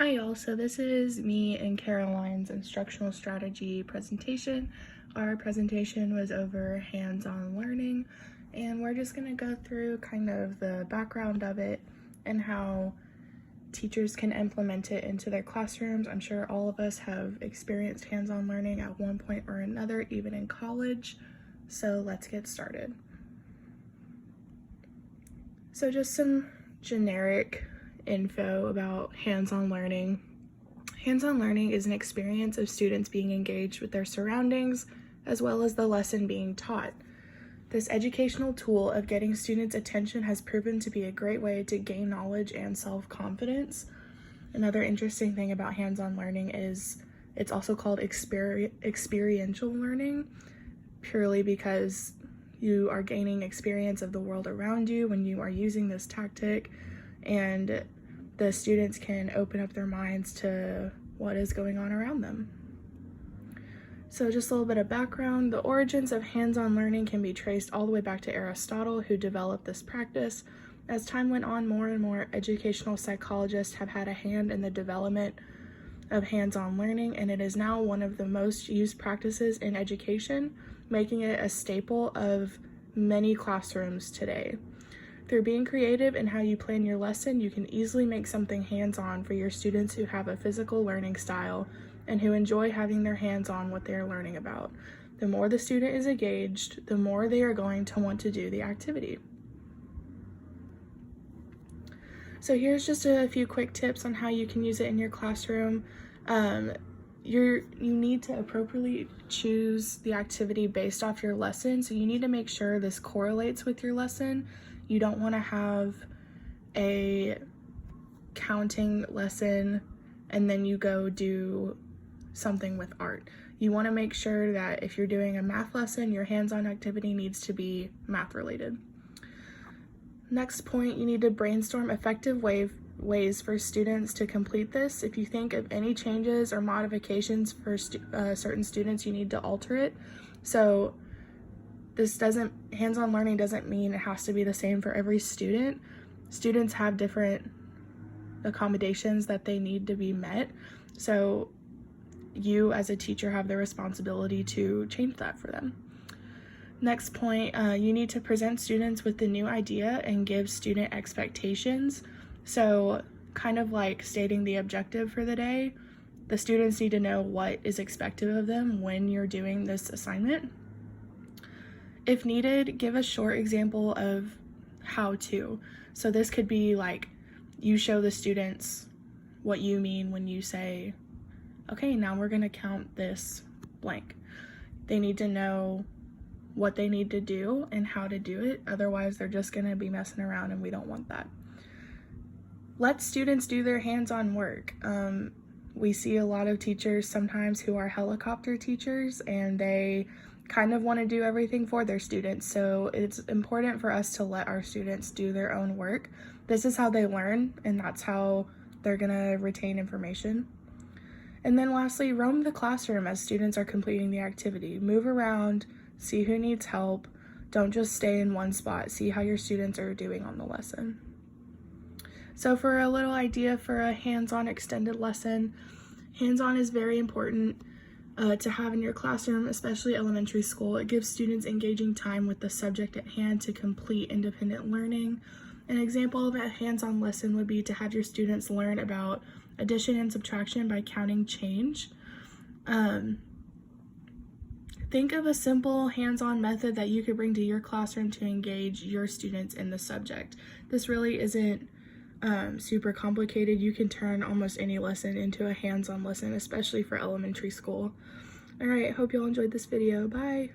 Hi y'all, so this is me and Caroline's instructional strategy presentation. Our presentation was over hands-on learning, and we're just going to go through kind of the background of it and how teachers can implement it into their classrooms. I'm sure all of us have experienced hands-on learning at one point or another, even in college. So let's get started. So just some generic info about hands-on learning. Hands-on learning is an experience of students being engaged with their surroundings as well as the lesson being taught. This educational tool of getting students' attention has proven to be a great way to gain knowledge and self-confidence. Another interesting thing about hands-on learning is it's also called experiential learning, purely because you are gaining experience of the world around you when you are using this tactic, and the students can open up their minds to what is going on around them. So just a little bit of background. The origins of hands-on learning can be traced all the way back to Aristotle, who developed this practice. As time went on, more and more educational psychologists have had a hand in the development of hands-on learning, and it is now one of the most used practices in education, making it a staple of many classrooms today. Through being creative in how you plan your lesson, you can easily make something hands-on for your students who have a physical learning style and who enjoy having their hands on what they are learning about. The more the student is engaged, the more they are going to want to do the activity. So here's just a few quick tips on how you can use it in your classroom. You need to appropriately choose the activity based off your lesson. So you need to make sure this correlates with your lesson. You don't want to have a counting lesson and then you go do something with art. You want to make sure that if you're doing a math lesson, your hands-on activity needs to be math related. Next point, you need to brainstorm effective ways for students to complete this. If you think of any changes or modifications for certain students, you need to alter it. So hands-on learning doesn't mean it has to be the same for every student. Students have different accommodations that they need to be met. So you as a teacher have the responsibility to change that for them. Next point, you need to present students with the new idea and give student expectations. So kind of like stating the objective for the day, the students need to know what is expected of them when you're doing this assignment. If needed, give a short example of how to. So this could be like you show the students what you mean when you say, okay, now we're going to count this blank. They need to know what they need to do and how to do it. Otherwise, they're just going to be messing around, and we don't want that. Let students do their hands-on work. We see a lot of teachers sometimes who are helicopter teachers, and they kind of want to do everything for their students. So it's important for us to let our students do their own work. This is how they learn, and that's how they're going to retain information. And then lastly, roam the classroom as students are completing the activity. Move around, see who needs help. Don't just stay in one spot. See how your students are doing on the lesson. So for a little idea for a hands-on extended lesson, hands-on is very important to have in your classroom, especially elementary school. It gives students engaging time with the subject at hand to complete independent learning. An example of a hands-on lesson would be to have your students learn about addition and subtraction by counting change. Think of a simple hands-on method that you could bring to your classroom to engage your students in the subject. This really isn't super complicated. You can turn almost any lesson into a hands-on lesson, especially for elementary school. All right, hope y'all enjoyed this video. Bye.